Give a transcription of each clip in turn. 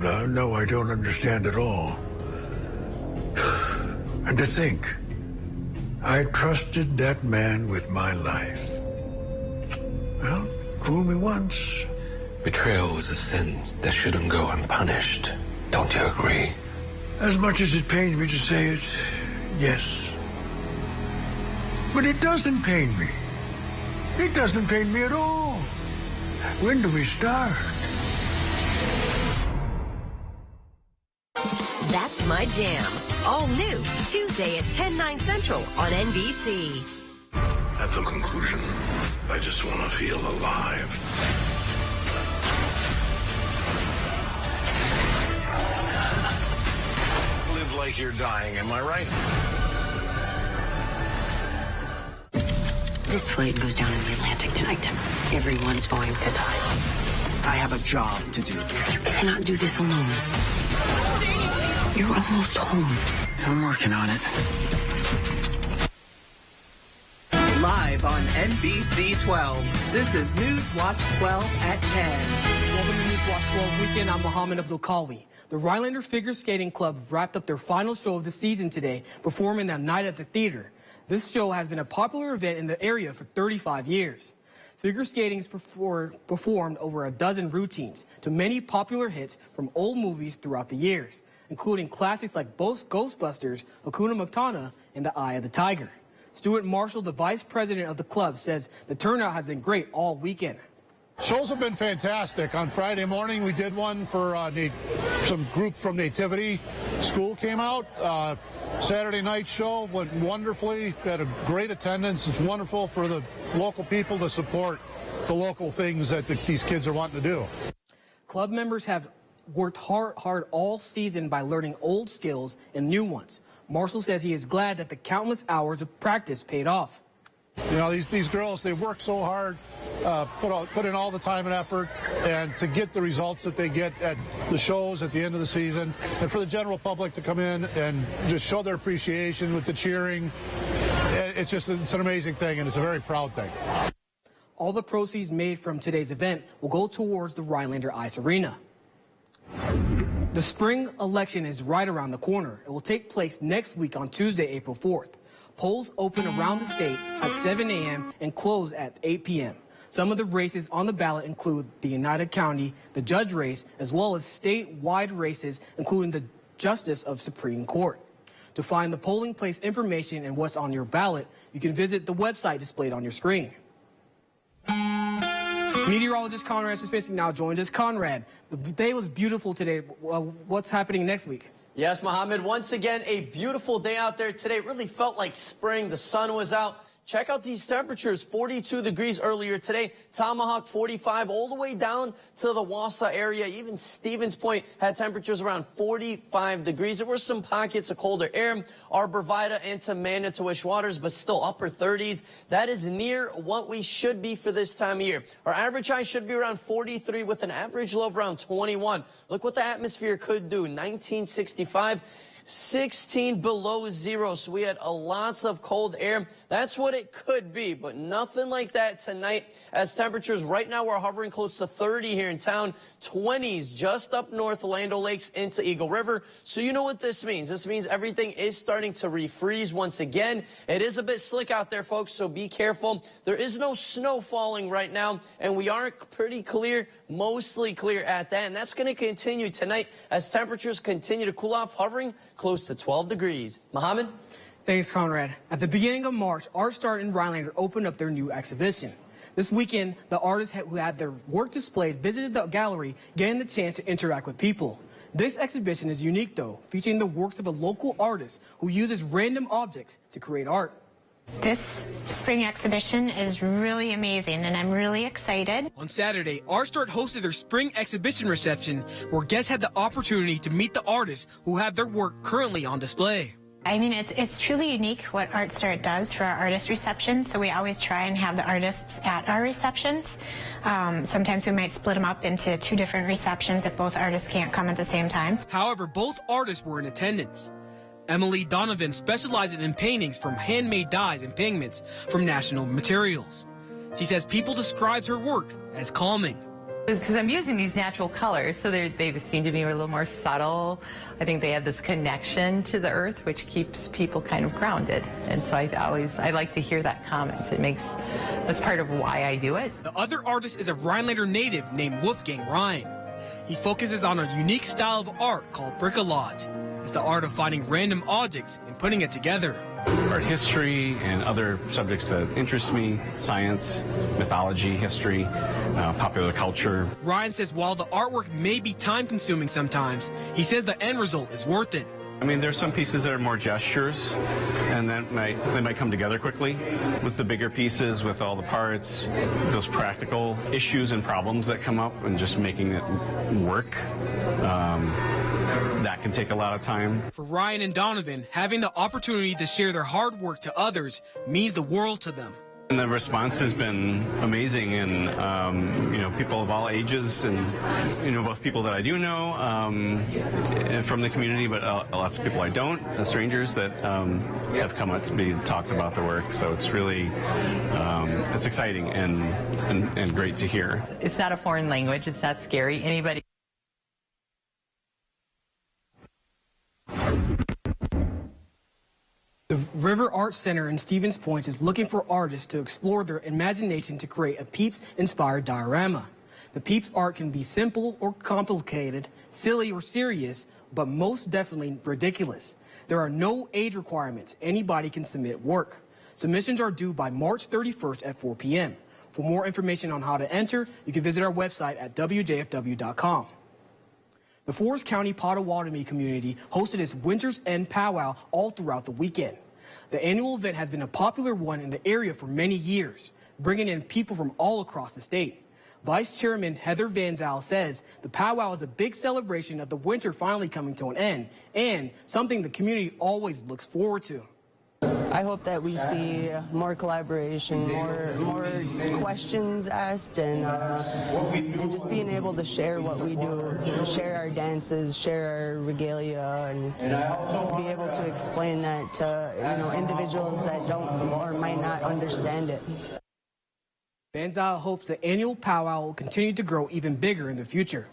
No, I don't understand at all. And to think, I trusted that man with my life. Well, fool me once. Betrayal is a sin that shouldn't go unpunished. Don't you agree? As much as it pains me to say it, yes. But it doesn't pain me. It doesn't pain me at all. When do we start? That's My Jam. All new Tuesday at 10/9 Central on NBC. At the conclusion, I just want to feel alive. Live like you're dying, am I right? This flight goes down in the Atlantic tonight. Everyone's going to die. I have a job to do. You cannot do this alone. You're almost home. I'm working on it. Live on NBC 12. This is News Watch 12 at 10. Welcome to News Watch 12 Weekend. I'm Mohammed Abdulkawi. The Rhinelander Figure Skating Club wrapped up their final show of the season today, performing that night at the theater. This show has been a popular event in the area for 35 years. Figure skating is performed over a dozen routines to many popular hits from old movies throughout the years, including classics like both Ghostbusters, Hakuna Matata, and The Eye of the Tiger. Stuart Marshall, the vice president of the club, says the turnout has been great all weekend. Shows have been fantastic. On Friday morning, we did one for some group from Nativity School came out. Saturday night show went wonderfully. Had a great attendance. It's wonderful for the local people to support the local things that these kids are wanting to do. Club members have worked hard all season by learning old skills and new ones. Marshall says he is glad that the countless hours of practice paid off. You know, these girls, they work so hard, put in all the time and effort, and to get the results that they get at the shows at the end of the season, and for the general public to come in and just show their appreciation with the cheering, it's an amazing thing, and it's a very proud thing. All the proceeds made from today's event will go towards the Rhinelander Ice Arena. The spring election is right around the corner. It will take place next week on Tuesday, April 4th. Polls open around the state at 7 a.m. and close at 8 p.m. Some of the races on the ballot include the United County, the judge race, as well as statewide races, including the Justice of Supreme Court. To find the polling place information and what's on your ballot, you can visit the website displayed on your screen. Meteorologist Conrad Sisfinsky now joins us. Conrad, the day was beautiful today. What's happening next week? Yes, Mohammed, once again, a beautiful day out there today. It really felt like spring. The sun was out. Check out these temperatures, 42 degrees earlier today. Tomahawk, 45, all the way down to the Wausau area. Even Stevens Point had temperatures around 45 degrees. There were some pockets of colder air, Arbor Vitae into Manitowish waters, but still upper 30s. That is near what we should be for this time of year. Our average high should be around 43 with an average low of around 21. Look what the atmosphere could do, 1965. 16 below zero, so we had lots of cold air. That's what it could be, but nothing like that tonight, as temperatures right now are hovering close to 30 here in town, 20s just up north, Land O'Lakes into Eagle River. So you know what this means. This means everything is starting to refreeze once again. It is a bit slick out there, folks, so be careful. There is no snow falling right now, and we are pretty clear, mostly clear at that, and that's going to continue tonight as temperatures continue to cool off, hovering close to 12 degrees. Mohammed? Thanks, Conrad. At the beginning of March, Art Start and Rhinelander opened up their new exhibition. This weekend, the artists who had their work displayed visited the gallery, getting the chance to interact with people. This exhibition is unique, though, featuring the works of a local artist who uses random objects to create art. This spring exhibition is really amazing, and I'm really excited. On Saturday, Art Start hosted their spring exhibition reception, where guests had the opportunity to meet the artists who have their work currently on display. I mean, it's truly unique what Art Start does for our artist receptions, so we always try and have the artists at our receptions. Sometimes we might split them up into two different receptions if both artists can't come at the same time. However, both artists were in attendance. Emily Donovan specializes in paintings from handmade dyes and pigments from national materials. She says people describe her work as calming. Because I'm using these natural colors, so they seem to be a little more subtle. I think they have this connection to the earth, which keeps people kind of grounded. And so I like to hear that comment. That's part of why I do it. The other artist is a Rhinelander native named Wolfgang Rhein. He focuses on a unique style of art called bricolage. It's the art of finding random objects and putting it together. Art history and other subjects that interest me, science, mythology, history, popular culture. Ryan says while the artwork may be time-consuming sometimes, he says the end result is worth it. I mean, there's some pieces that are more gestures, and they might come together quickly. With the bigger pieces, with all the parts, those practical issues and problems that come up, and just making it work, that can take a lot of time. For Ryan and Donovan, having the opportunity to share their hard work to others means the world to them. And the response has been amazing, and people of all ages, and both people that I do know from the community, but lots of people I don't, strangers that have come up to be talked about the work. So it's really it's exciting and great to hear. It's not a foreign language. It's not scary. Anybody. The River Art Center in Stevens Point is looking for artists to explore their imagination to create a Peeps-inspired diorama. The Peeps art can be simple or complicated, silly or serious, but most definitely ridiculous. There are no age requirements. Anybody can submit work. Submissions are due by March 31st at 4 p.m. For more information on how to enter, you can visit our website at wjfw.com. The Forest County Potawatomi community hosted its Winter's End powwow all throughout the weekend. The annual event has been a popular one in the area for many years, bringing in people from all across the state. Vice Chairman Heather Van Zyl says the powwow is a big celebration of the winter finally coming to an end and something the community always looks forward to. I hope that we see more collaboration, more questions asked, and just being able to share what we do, share our dances, share our regalia, and be able to explain that to individuals that don't or might not understand it. Van Zyl hopes the annual powwow will continue to grow even bigger in the future.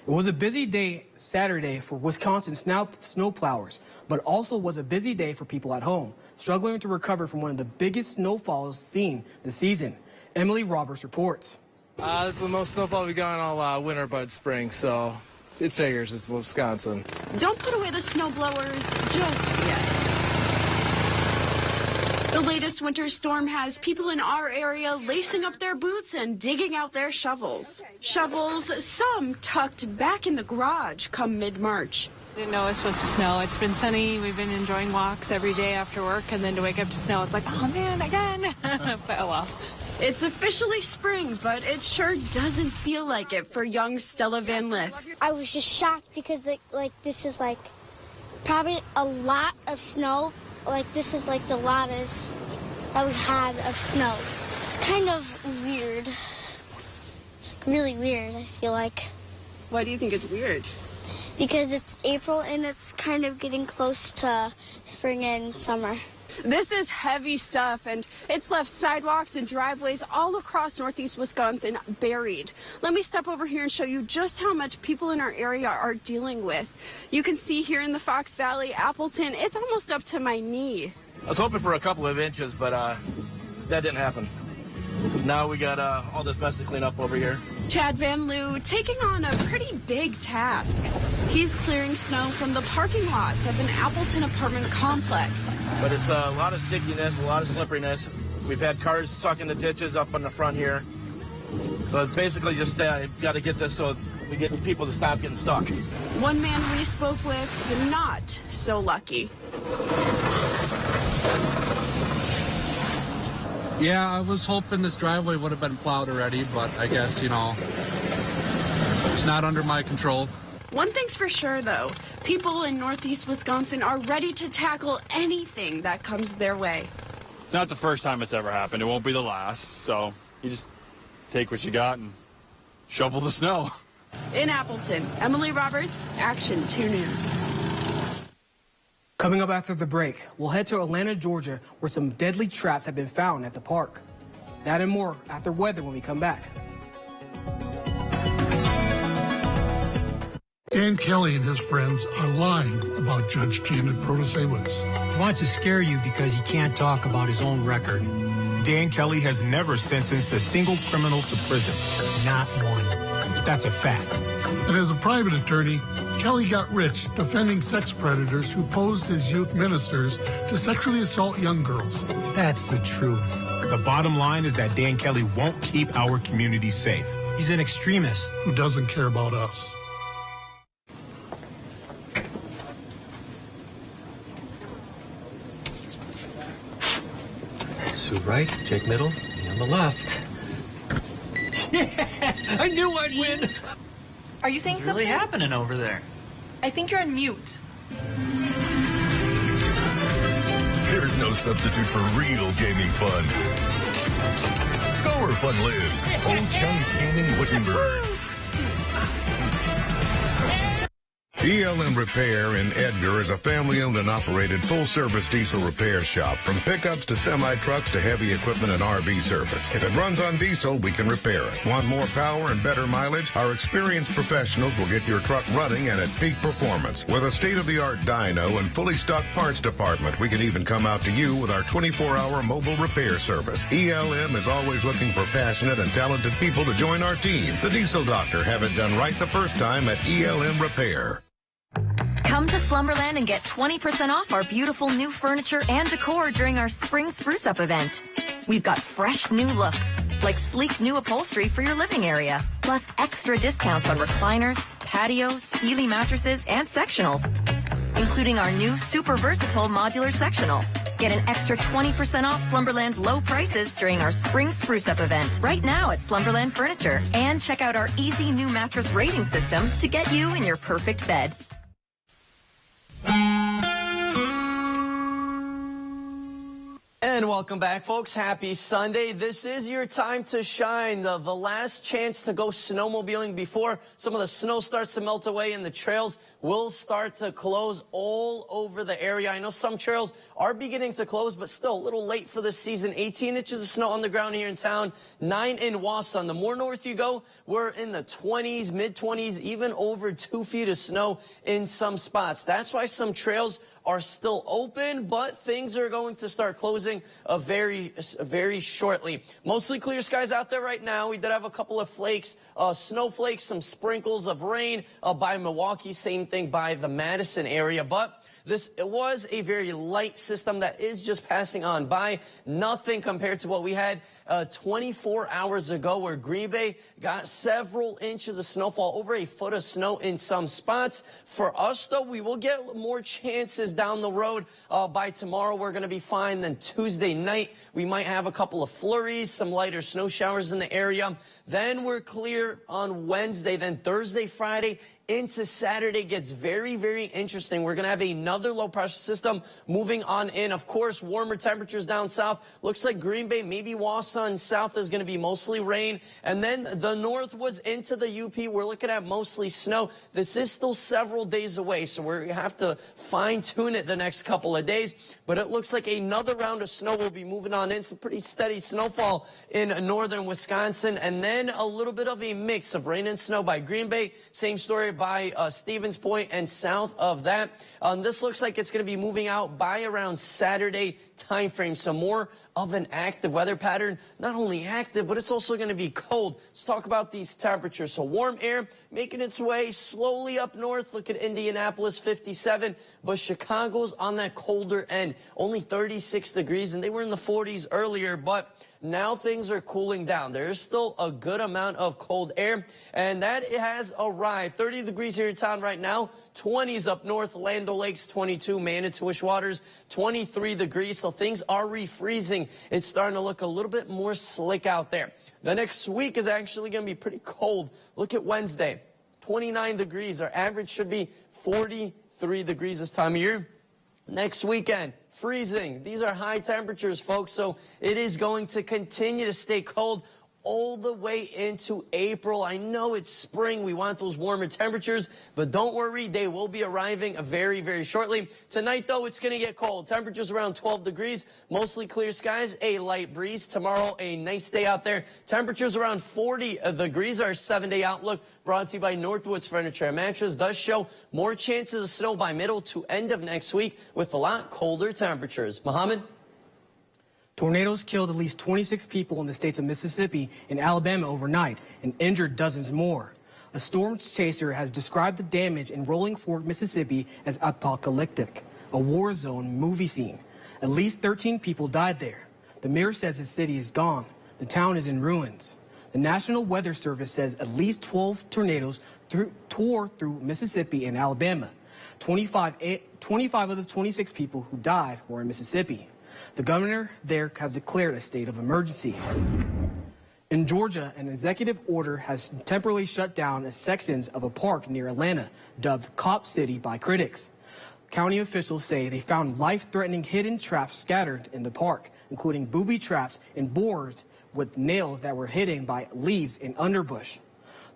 It was a busy day Saturday for Wisconsin snowplowers, but also was a busy day for people at home, struggling to recover from one of the biggest snowfalls seen this season. Emily Roberts reports. This is the most snowfall we've gotten all winter but spring, so it figures it's Wisconsin. Don't put away the snowblowers just yet. The latest winter storm has people in our area lacing up their boots and digging out their shovels. Shovels, some tucked back in the garage come mid-March. Didn't know it was supposed to snow. It's been sunny. We've been enjoying walks every day after work, and then to wake up to snow, it's like, oh man, again. But oh well. It's officially spring, but it sure doesn't feel like it for young Stella Van Lith. I was just shocked because this is probably a lot of snow. This is the loudest that we had of snow. It's kind of weird. It's really weird, I feel like. Why do you think it's weird? Because it's April and it's kind of getting close to spring and summer. This is heavy stuff, and it's left sidewalks and driveways all across northeast Wisconsin buried. Let me step over here and show you just how much people in our area are dealing with. You can see here in the Fox Valley, Appleton, it's almost up to my knee. I was hoping for a couple of inches, but that didn't happen. Now we got all this mess to clean up over here. Chad Van Loo taking on a pretty big task. He's clearing snow from the parking lots of an Appleton apartment complex. But it's a lot of stickiness, a lot of slipperiness. We've had cars stuck in the ditches up on the front here. So it's basically just got to get this so we get people to stop getting stuck. One man we spoke with, not so lucky. Yeah, I was hoping this driveway would have been plowed already, but I guess, it's not under my control. One thing's for sure, though. People in northeast Wisconsin are ready to tackle anything that comes their way. It's not the first time it's ever happened. It won't be the last. So you just take what you got and shovel the snow. In Appleton, Emily Roberts, Action 2 News. Coming up after the break, we'll head to Atlanta, Georgia, where some deadly traps have been found at the park. That and more after weather when we come back. Dan Kelly and his friends are lying about Judge Janet Protasiewicz. He wants to scare you because he can't talk about his own record. Dan Kelly has never sentenced a single criminal to prison. Not one. That's a fact. And as a private attorney, Kelly got rich defending sex predators who posed as youth ministers to sexually assault young girls. That's the truth. The bottom line is that Dan Kelly won't keep our community safe. He's an extremist who doesn't care about us. Sue right, Jake middle, me on the left. Yeah, I knew I'd win. Are you saying What's something? really happening over there? I think you're on mute. There's no substitute for real gaming fun. Go where fun lives. Old Chunk Gaming Wittenberg. ELM Repair in Edgar is a family-owned and operated full-service diesel repair shop. From pickups to semi-trucks to heavy equipment and RV service. If it runs on diesel, we can repair it. Want more power and better mileage? Our experienced professionals will get your truck running and at peak performance. With a state-of-the-art dyno and fully stocked parts department, we can even come out to you with our 24-hour mobile repair service. ELM is always looking for passionate and talented people to join our team. The Diesel Doctor, have it done right the first time at ELM Repair. Come to Slumberland and get 20% off our beautiful new furniture and decor during our Spring Spruce Up event. We've got fresh new looks, like sleek new upholstery for your living area, plus extra discounts on recliners, patios, Sealy mattresses, and sectionals, including our new super versatile modular sectional. Get an extra 20% off Slumberland low prices during our Spring Spruce Up event right now at Slumberland Furniture. And check out our easy new mattress rating system to get you in your perfect bed. And welcome back, folks. Happy Sunday. This is your time to shine. The last chance to go snowmobiling before some of the snow starts to melt away and the trails will start to close all over the area. I know some trails are beginning to close, but still a little late for this season. 18 inches of snow on the ground here in town, 9 in Wausau. The more north you go, we're in the 20s, mid-20s, even over 2 feet of snow in some spots. That's why some trails are still open, but things are going to start closing very shortly. Mostly clear skies out there right now. We did have a couple of flakes, snowflakes, some sprinkles of rain by Milwaukee, same thing by the Madison area, but it was a very light system that is just passing on by. Nothing compared to what we had 24 hours ago, where Green Bay got several inches of snowfall, over a foot of snow in some spots. For us, though, we will get more chances down the road. By tomorrow, we're going to be fine. Then Tuesday night, we might have a couple of flurries, some lighter snow showers in the area. Then we're clear on Wednesday. Then Thursday, Friday, into Saturday gets very interesting. We're going to have another low pressure system moving on in. Of course, warmer temperatures down south. Looks like Green Bay, maybe Wausau and south is going to be mostly rain. And then the north was into the UP. We're looking at mostly snow. This is still several days away, so we have to fine tune it the next couple of days. But it looks like another round of snow will be moving on in. Some pretty steady snowfall in northern Wisconsin. And then a little bit of a mix of rain and snow by Green Bay. Same story by Stevens Point and south of that. This looks like it's going to be moving out by around Saturday time frame. Some more of an active weather pattern. Not only active, but it's also going to be cold. Let's talk about these temperatures. So warm air making its way slowly up north. Look at Indianapolis, 57. But Chicago's on that colder end. Only 36 degrees, and they were in the 40s earlier, but now things are cooling down. There is still a good amount of cold air, and that has arrived. 30 degrees here in town right now. 20s up north, Land O'Lakes, 22, Manitowish Waters, 23 degrees. So things are refreezing. It's starting to look a little bit more slick out there. The next week is actually going to be pretty cold. Look at Wednesday, 29 degrees. Our average should be 43 degrees this time of year. Next weekend, freezing. These are high temperatures, folks, so it is going to continue to stay cold all the way into April. I know it's spring. We want those warmer temperatures, but don't worry, they will be arriving very, very shortly. Tonight, though, it's going to get cold. Temperatures around 12 degrees, mostly clear skies, a light breeze. Tomorrow, a nice day out there. Temperatures around 40 degrees. Our 7-day outlook brought to you by Northwoods Furniture and Mattress does show more chances of snow by middle to end of next week with a lot colder temperatures. Mohammed? Tornadoes killed at least 26 people in the states of Mississippi and Alabama overnight and injured dozens more. A storm chaser has described the damage in Rolling Fork, Mississippi as apocalyptic, a war zone movie scene. At least 13 people died there. The mayor says the city is gone. The town is in ruins. The National Weather Service says at least 12 tornadoes tore through Mississippi and Alabama. 25 of the 26 people who died were in Mississippi. The governor there has declared a state of emergency. In Georgia, an executive order has temporarily shut down sections of a park near Atlanta, dubbed Cop City by critics. County officials say they found life-threatening hidden traps scattered in the park, including booby traps and boards with nails that were hidden by leaves and underbush.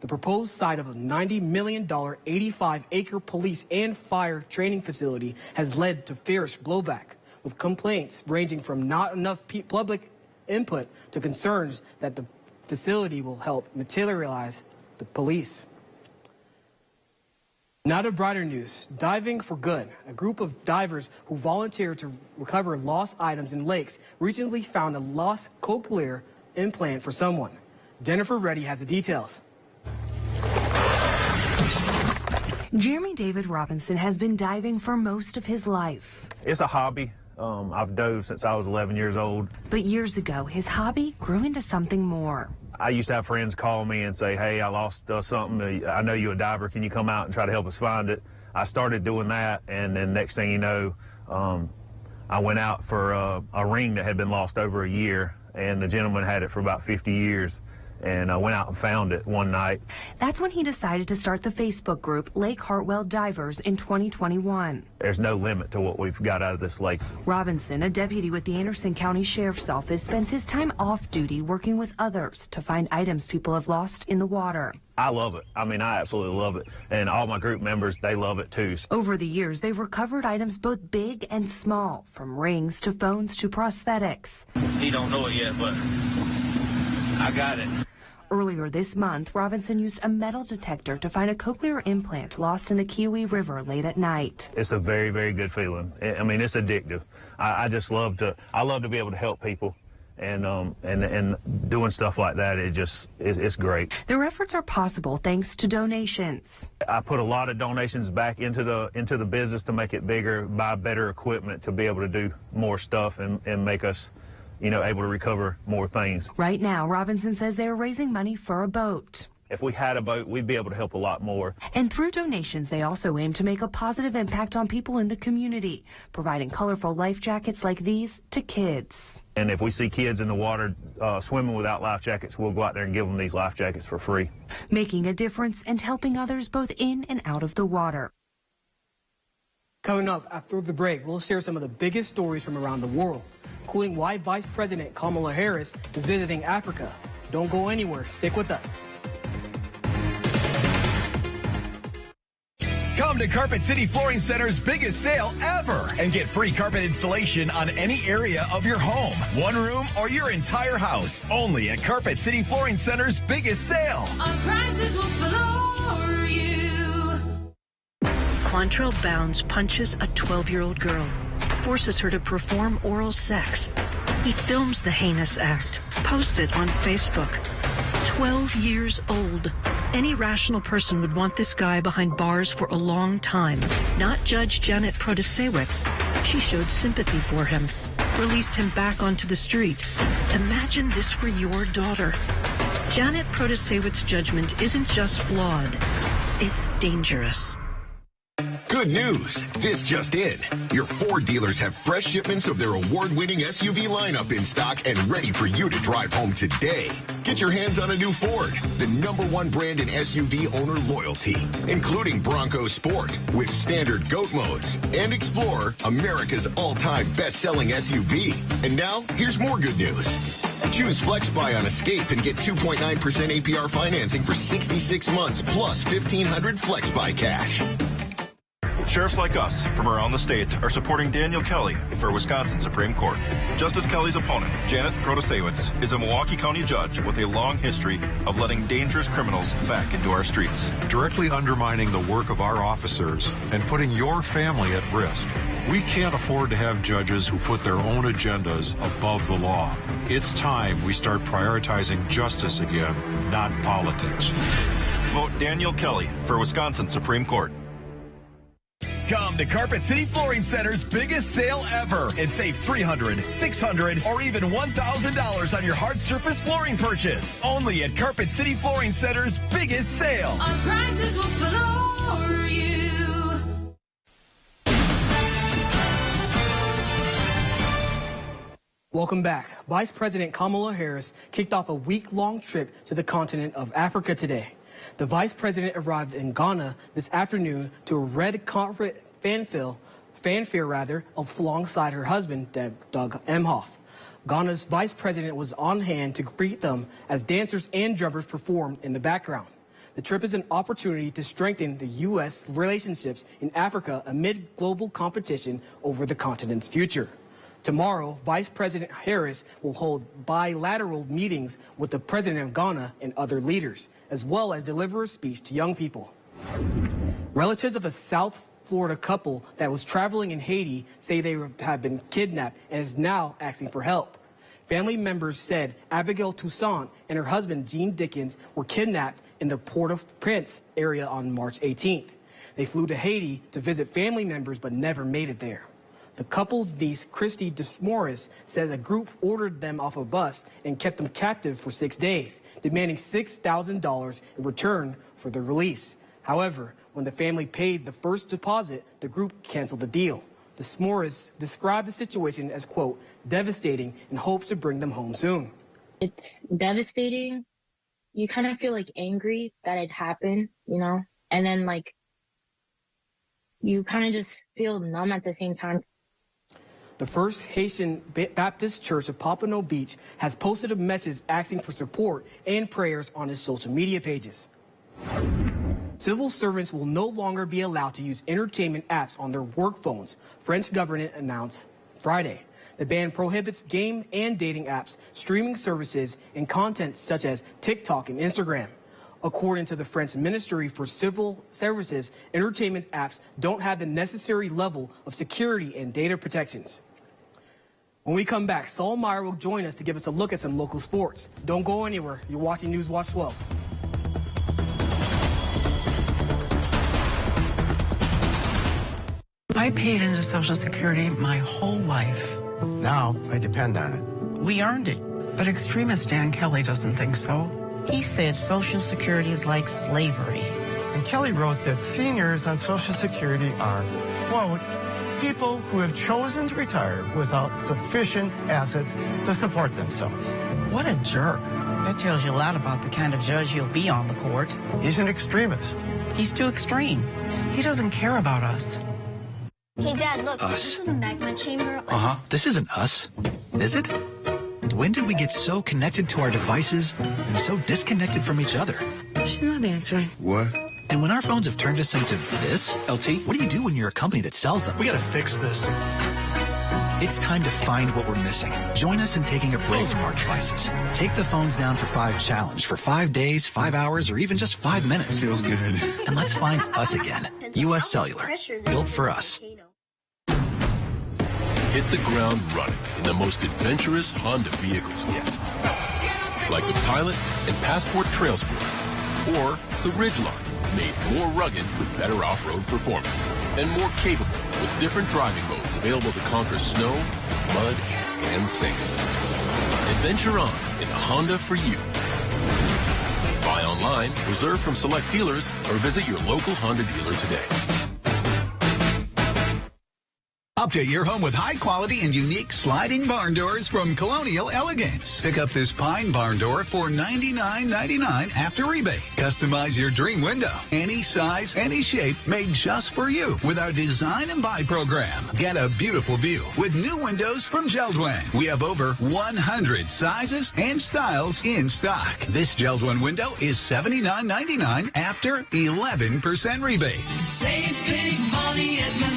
The proposed site of a $90 million, 85-acre police and fire training facility has led to fierce blowback, with complaints ranging from not enough public input to concerns that the facility will help materialize the police. Now to brighter news, diving for good. A group of divers who volunteered to recover lost items in lakes recently found a lost cochlear implant for someone. Jennifer Reddy has the details. Jeremy David Robinson has been diving for most of his life. It's a hobby. I've dove since I was 11 years old. But years ago, his hobby grew into something more. I used to have friends call me and say, hey, I lost something. I know you're a diver. Can you come out and try to help us find it? I started doing that, and then next thing you know, I went out for a ring that had been lost over a year, and the gentleman had it for about 50 years. And I went out and found it one night. That's when he decided to start the Facebook group Lake Hartwell Divers in 2021. There's no limit to what we've got out of this lake. Robinson, a deputy with the Anderson County Sheriff's Office, spends his time off duty working with others to find items people have lost in the water. I love it. I mean, I absolutely love it. And all my group members, they love it too. Over the years, they've recovered items both big and small, from rings to phones to prosthetics. He don't know it yet, but I got it. Earlier this month, Robinson used a metal detector to find a cochlear implant lost in the Kiwi River late at night. It's a very, very good feeling. I mean, it's addictive. I just love to be able to help people. And doing stuff like that, it's great. Their efforts are possible thanks to donations. I put a lot of donations back into the business to make it bigger, buy better equipment to be able to do more stuff and make us, able to recover more things. Right now, Robinson says they are raising money for a boat. If we had a boat, we'd be able to help a lot more. And through donations, they also aim to make a positive impact on people in the community, providing colorful life jackets like these to kids. And if we see kids in the water swimming without life jackets, we'll go out there and give them these life jackets for free. Making a difference and helping others both in and out of the water. Coming up after the break, we'll share some of the biggest stories from around the world, including why Vice President Kamala Harris is visiting Africa. Don't go anywhere. Stick with us. Come to Carpet City Flooring Center's biggest sale ever and get free carpet installation on any area of your home, one room, or your entire house. Only at Carpet City Flooring Center's biggest sale. Our prices will floor you. Quantrill Bounds punches a 12-year-old girl, forces her to perform oral sex. He films the heinous act, posts it on Facebook. 12 years old. Any rational person would want this guy behind bars for a long time. Not Judge Janet Protasewicz. She showed sympathy for him, released him back onto the street. Imagine this were your daughter. Janet Protasewicz's judgment isn't just flawed, it's dangerous. Good news. This just in. Your Ford dealers have fresh shipments of their award-winning SUV lineup in stock and ready for you to drive home today. Get your hands on a new Ford, the #1 brand in SUV owner loyalty, including Bronco Sport with standard GOAT modes and Explorer, America's all-time best-selling SUV. And now, here's more good news. Choose FlexBuy on Escape and get 2.9% APR financing for 66 months plus $1,500 FlexBuy cash. Sheriffs like us from around the state are supporting Daniel Kelly for Wisconsin Supreme Court. Justice Kelly's opponent, Janet Protasewicz, is a Milwaukee County judge with a long history of letting dangerous criminals back into our streets. Directly undermining the work of our officers and putting your family at risk. We can't afford to have judges who put their own agendas above the law. It's time we start prioritizing justice again, not politics. Vote Daniel Kelly for Wisconsin Supreme Court. Come to Carpet City Flooring Center's biggest sale ever and save $300, $600, or even $1,000 on your hard surface flooring purchase. Only at Carpet City Flooring Center's biggest sale. Our prices will floor you. Welcome back. Vice President Kamala Harris kicked off a week-long trip to the continent of Africa today. The vice president arrived in Ghana this afternoon to a red carpet fanfare alongside her husband, Doug Emhoff. Ghana's vice president was on hand to greet them as dancers and drummers performed in the background. The trip is an opportunity to strengthen the U.S. relationships in Africa amid global competition over the continent's future. Tomorrow, Vice President Harris will hold bilateral meetings with the president of Ghana and other leaders, as well as deliver a speech to young people. Relatives of a South Florida couple that was traveling in Haiti say they have been kidnapped and is now asking for help. Family members said Abigail Toussaint and her husband, Gene Dickens, were kidnapped in the Port-au-Prince area on March 18th. They flew to Haiti to visit family members but never made it there. The couple's niece, Christy DeSmoris, says a group ordered them off a bus and kept them captive for 6 days, demanding $6,000 in return for their release. However, when the family paid the first deposit, the group canceled the deal. DeSmoris described the situation as, quote, devastating and hopes to bring them home soon. It's devastating. You kind of feel like angry that it happened, you know, and then like you kind of just feel numb at the same time. The First Haitian Baptist Church of Pompano Beach has posted a message asking for support and prayers on its social media pages. Civil servants will no longer be allowed to use entertainment apps on their work phones, French government announced Friday. The ban prohibits game and dating apps, streaming services, and content such as TikTok and Instagram. According to the French Ministry for Civil Services, entertainment apps don't have the necessary level of security and data protections. When we come back, Saul Meyer will join us to give us a look at some local sports. Don't go anywhere. You're watching News Watch 12. I paid into Social Security my whole life. Now I depend on it. We earned it. But extremist Dan Kelly doesn't think so. He said Social Security is like slavery. And Kelly wrote that seniors on Social Security are, quote, people who have chosen to retire without sufficient assets to support themselves. What a jerk. That tells you a lot about the kind of judge he'll be on the court. He's an extremist. He's too extreme. He doesn't care about us. Hey, Dad, look. Us. This is the magma chamber. Uh-huh. This isn't us, is it? When did we get so connected to our devices and so disconnected from each other? She's not answering. What? And when our phones have turned us into this, LT, what do you do when you're a company that sells them? We gotta fix this. It's time to find what we're missing. Join us in taking a break from our devices. Take the phones down for 5 challenge for 5 days, 5 hours, or even just 5 minutes. Feels good. And let's find us again. U.S. Cellular, built for us. Hit the ground running in the most adventurous Honda vehicles yet. Like the Pilot and Passport Trail Sport, or the Ridgeline, made more rugged with better off-road performance, and more capable with different driving modes available to conquer snow, mud, and sand. Adventure on in a Honda for you. Buy online, reserve from select dealers, or visit your local Honda dealer today. Update your home with high quality and unique sliding barn doors from Colonial Elegance. Pick up this pine barn door for $99.99 after rebate. Customize your dream window. Any size, any shape, made just for you with our design and buy program. Get a beautiful view with new windows from Geldwin. We have over 100 sizes and styles in stock. This Geldwin window is $79.99 after 11% rebate. Save big money at Menards.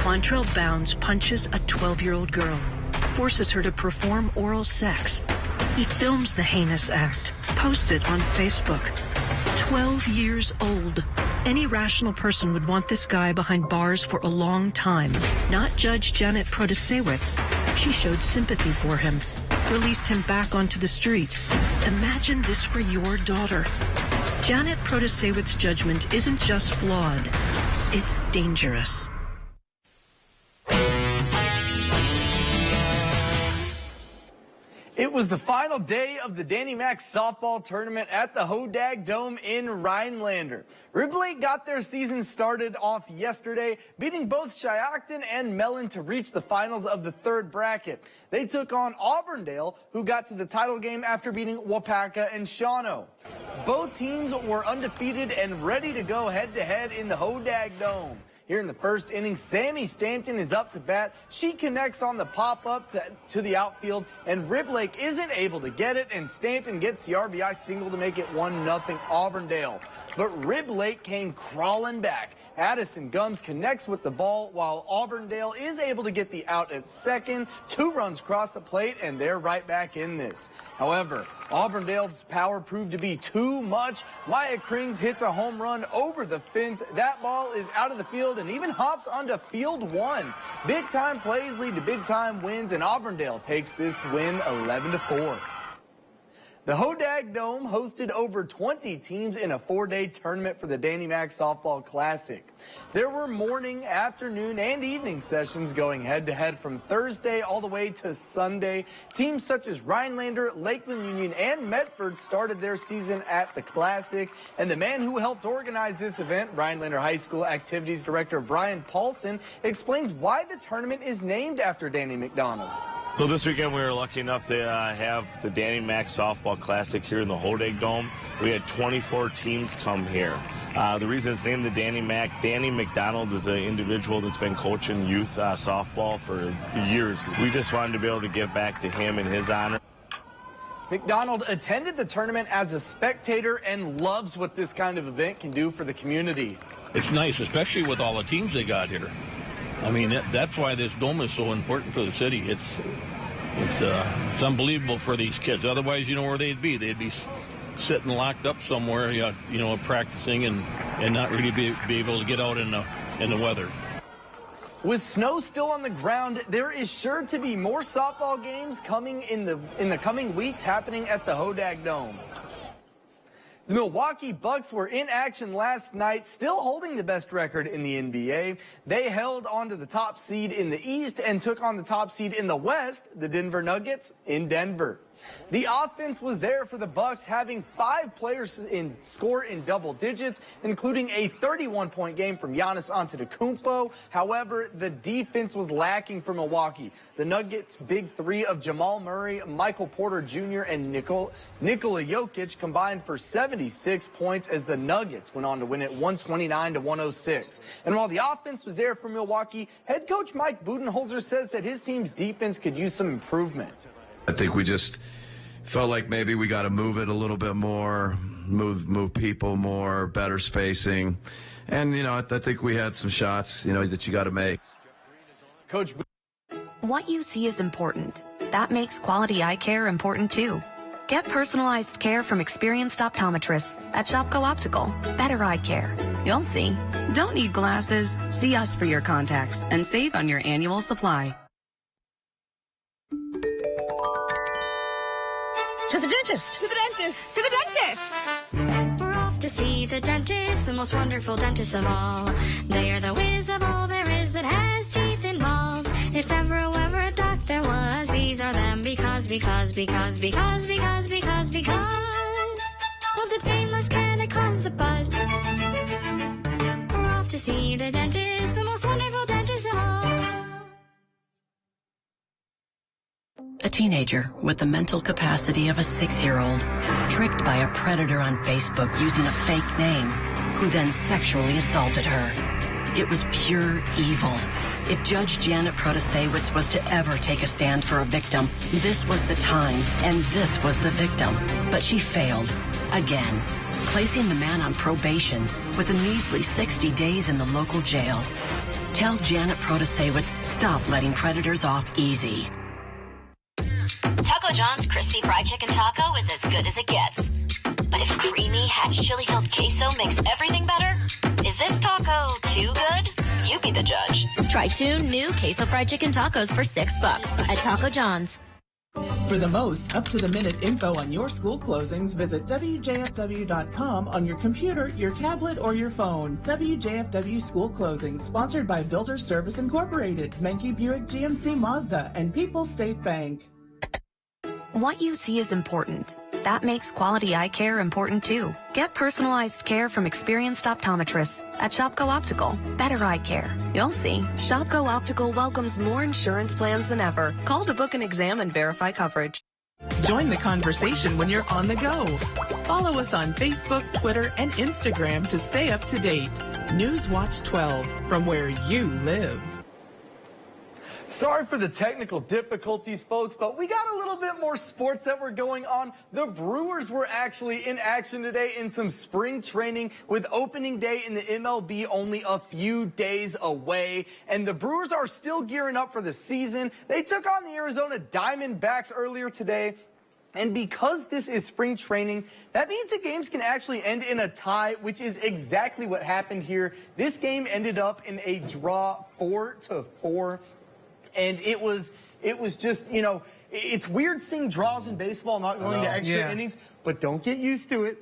Quantrill Bounds punches a 12-year-old girl, forces her to perform oral sex. He films the heinous act, posts it on Facebook. 12 years old. Any rational person would want this guy behind bars for a long time. Not Judge Janet Protasewicz. She showed sympathy for him, released him back onto the street. Imagine this were your daughter. Janet Protasewicz's judgment isn't just flawed, it's dangerous. It was the final day of the Danny Mac softball tournament at the Hodag Dome in Rhinelander. Ribley got their season started off yesterday, beating both Shiocton and Mellon to reach the finals of the third bracket. They took on Auburndale, who got to the title game after beating Wapaka and Shawano. Both teams were undefeated and ready to go head-to-head in the Hodag Dome. Here in the first inning, Sammy Stanton is up to bat. She connects on the pop-up to the outfield, and Riblake isn't able to get it, and Stanton gets the RBI single to make it 1-0 Auburndale. But Riblake came crawling back. Addison Gums connects with the ball while Auburndale is able to get the out at second. 2 runs cross the plate, and they're right back in this. However, Auburndale's power proved to be too much. Maya Krings hits a home run over the fence. That ball is out of the field and even hops onto field 1. Big-time plays lead to big-time wins, and Auburndale takes this win 11-4. The Hodag Dome hosted over 20 teams in a 4-day tournament for the Danny Mac Softball Classic. There were morning, afternoon, and evening sessions going head-to-head from Thursday all the way to Sunday. Teams such as Rhinelander, Lakeland Union, and Medford started their season at the Classic. And the man who helped organize this event, Rhinelander High School Activities Director Brian Paulson, explains why the tournament is named after Danny McDonald. So this weekend we were lucky enough to have the Danny Mac Softball Classic here in the Hodag Dome. We had 24 teams come here. The reason it's named the Danny Mac, Danny McDonald is an individual that's been coaching youth softball for years. We just wanted to be able to give back to him in his honor. McDonald attended the tournament as a spectator and loves what this kind of event can do for the community. It's nice, especially with all the teams they got here. I mean, that's why this dome is so important for the city. It's unbelievable for these kids. Otherwise, you know where they'd be. They'd be sitting locked up somewhere, you know, practicing and not really be able to get out in the weather. With snow still on the ground, there is sure to be more softball games coming in the coming weeks happening at the Hodag Dome. The Milwaukee Bucks were in action last night, still holding the best record in the NBA. They held on to the top seed in the East and took on the top seed in the West, the Denver Nuggets, in Denver. The offense was there for the Bucks, having 5 players score in double digits, including a 31-point game from Giannis Antetokounmpo. However, the defense was lacking for Milwaukee. The Nuggets' big 3 of Jamal Murray, Michael Porter Jr., and Nikola Jokic combined for 76 points as the Nuggets went on to win it 129-106. And while the offense was there for Milwaukee, head coach Mike Budenholzer says that his team's defense could use some improvement. I think we just felt like maybe we got to move it a little bit more, move people more, better spacing. And, you know, I think we had some shots, you know, that you got to make. Coach, what you see is important. That makes quality eye care important, too. Get personalized care from experienced optometrists at Shopko Optical. Better eye care. You'll see. Don't need glasses. See us for your contacts and save on your annual supply. To the dentist. To the dentist. To the dentist. We're off to see the dentist, the most wonderful dentist of all. They are the whiz of all there is that has teeth involved. If ever a doc there was, these are them because of the painless care that causes a buzz. We're off to see the dentist, the most wonderful teenager with the mental capacity of a 6-year-old, tricked by a predator on Facebook using a fake name, who then sexually assaulted her. It was pure evil. If Judge Janet Protasewicz was to ever take a stand for a victim, this was the time, and this was the victim. But she failed, again, placing the man on probation with a measly 60 days in the local jail. Tell Janet Protasewicz, stop letting predators off easy. Taco John's crispy fried chicken taco is as good as it gets. But if creamy Hatch chili-filled queso makes everything better, is this taco too good? You be the judge. Try 2 new queso fried chicken tacos for $6 at Taco John's. For the most up-to-the-minute info on your school closings, visit WJFW.com on your computer, your tablet, or your phone. WJFW School Closings, sponsored by Builders Service Incorporated, Menke Buick GMC Mazda, and People's State Bank. What you see is important. That makes quality eye care important too. Get personalized care from experienced optometrists at Shopko Optical. Better eye care. You'll see. Shopko Optical welcomes more insurance plans than ever. Call to book an exam and verify coverage. Join the conversation when you're on the go. Follow us on Facebook, Twitter, and Instagram to stay up to date. Newswatch 12, from where you live. Sorry for the technical difficulties, folks, but we got a little bit more sports that were going on. The Brewers were actually in action today in some spring training with opening day in the MLB only a few days away. And the Brewers are still gearing up for the season. They took on the Arizona Diamondbacks earlier today. And because this is spring training, that means the games can actually end in a tie, which is exactly what happened here. This game ended up in a draw 4-4. And it was just, you know, it's weird seeing draws in baseball not going to extra innings, but don't get used to it.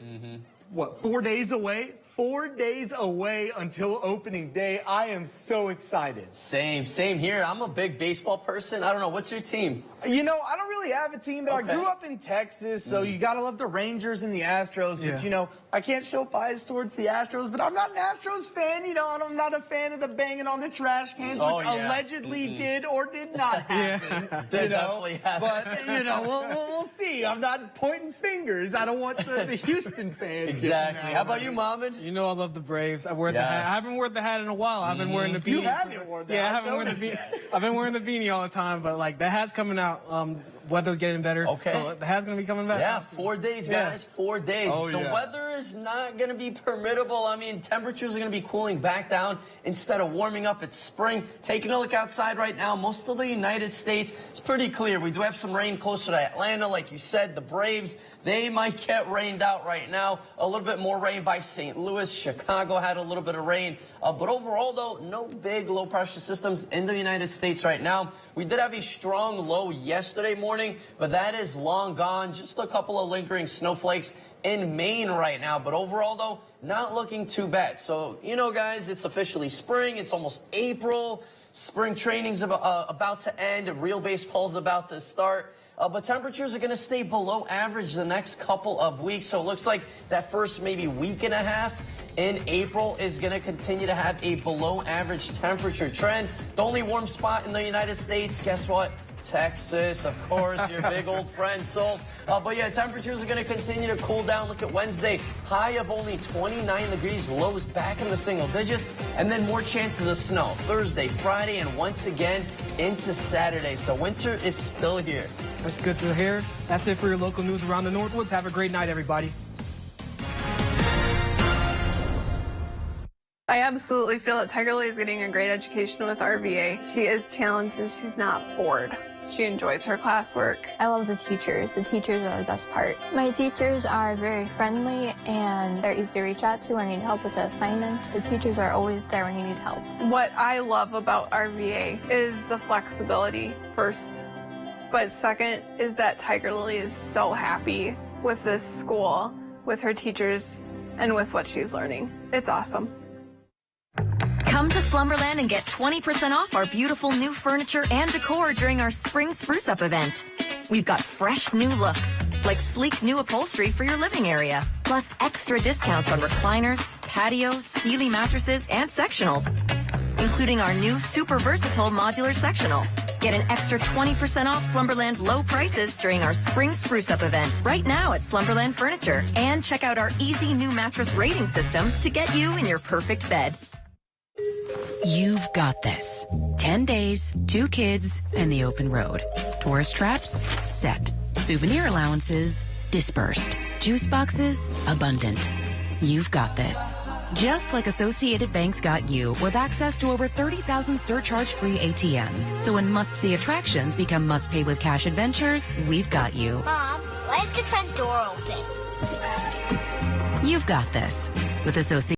What, 4 days away? 4 days away until opening day. I am so excited. Same here. I'm a big baseball person. I don't know. What's your team? You know, I don't really have a team, but I grew up in Texas, so you got to love the Rangers and the Astros. But, you know, I can't show bias towards the Astros, but I'm not an Astros fan. You know, I'm not a fan of the banging on the trash cans, which allegedly did or did not happen. You know, but, you know, we'll see. I'm not pointing fingers. I don't want the Houston fans. Exactly. How about you, Mohammed? You know I love the Braves. I wear the hat. I haven't worn the hat in a while. I've been wearing the beanie. You haven't worn the hat. Yeah, I haven't worn the beanie. I've been wearing the beanie all the time, but like the hat's coming out. Weather's getting better. Okay. So the hat's gonna be coming back. Yeah, 4 days, guys. 4 days. The weather is not gonna be permittable. I mean, temperatures are gonna be cooling back down instead of warming up. It's spring. Taking a look outside right now, most of the United States, it's pretty clear. We do have some rain closer to Atlanta, like you said. The Braves, they might get rained out right now. A little bit more rain by St. Louis. Chicago had a little bit of rain. But overall, though, no big low-pressure systems in the United States right now. We did have a strong low yesterday morning, but that is long gone. Just a couple of lingering snowflakes in Maine right now. But overall, though, not looking too bad. So, you know, guys, it's officially spring. It's almost April. Spring training's about to end. Real baseball's about to start. But temperatures are going to stay below average the next couple of weeks. So it looks like that first maybe week and a half in April is going to continue to have a below average temperature trend. The only warm spot in the United States, guess what? Texas, of course, your big old friend. So, but yeah, temperatures are going to continue to cool down. Look at Wednesday, high of only 29 degrees, lows back in the single digits, and then more chances of snow. Thursday, Friday, and once again into Saturday. So winter is still here. That's good to hear. That's it for your local news around the Northwoods. Have a great night, everybody. I absolutely feel that Tiger Lily is getting a great education with RVA. She is challenged and she's not bored. She enjoys her classwork. I love the teachers. The teachers are the best part. My teachers are very friendly and they're easy to reach out to when I need help with an assignment. The teachers are always there when you need help. What I love about RVA is the flexibility, first. But second is that Tiger Lily is so happy with this school, with her teachers, and with what she's learning. It's awesome. Come to Slumberland and get 20% off our beautiful new furniture and decor during our Spring Spruce Up event. We've got fresh new looks, like sleek new upholstery for your living area, plus extra discounts on recliners, patios, Sealy mattresses, and sectionals, including our new super versatile modular sectional. Get an extra 20% off Slumberland low prices during our Spring Spruce Up event right now at Slumberland Furniture. And check out our easy new mattress rating system to get you in your perfect bed. You've got this. 10 days, 2 kids, and the open road. Tourist traps? Set. Souvenir allowances? Dispersed. Juice boxes? Abundant. You've got this. Just like Associated Bank's got you, with access to over 30,000 surcharge-free ATMs. So when must-see attractions become must-pay with cash adventures, we've got you. Mom, why is the front door open? You've got this. With Associated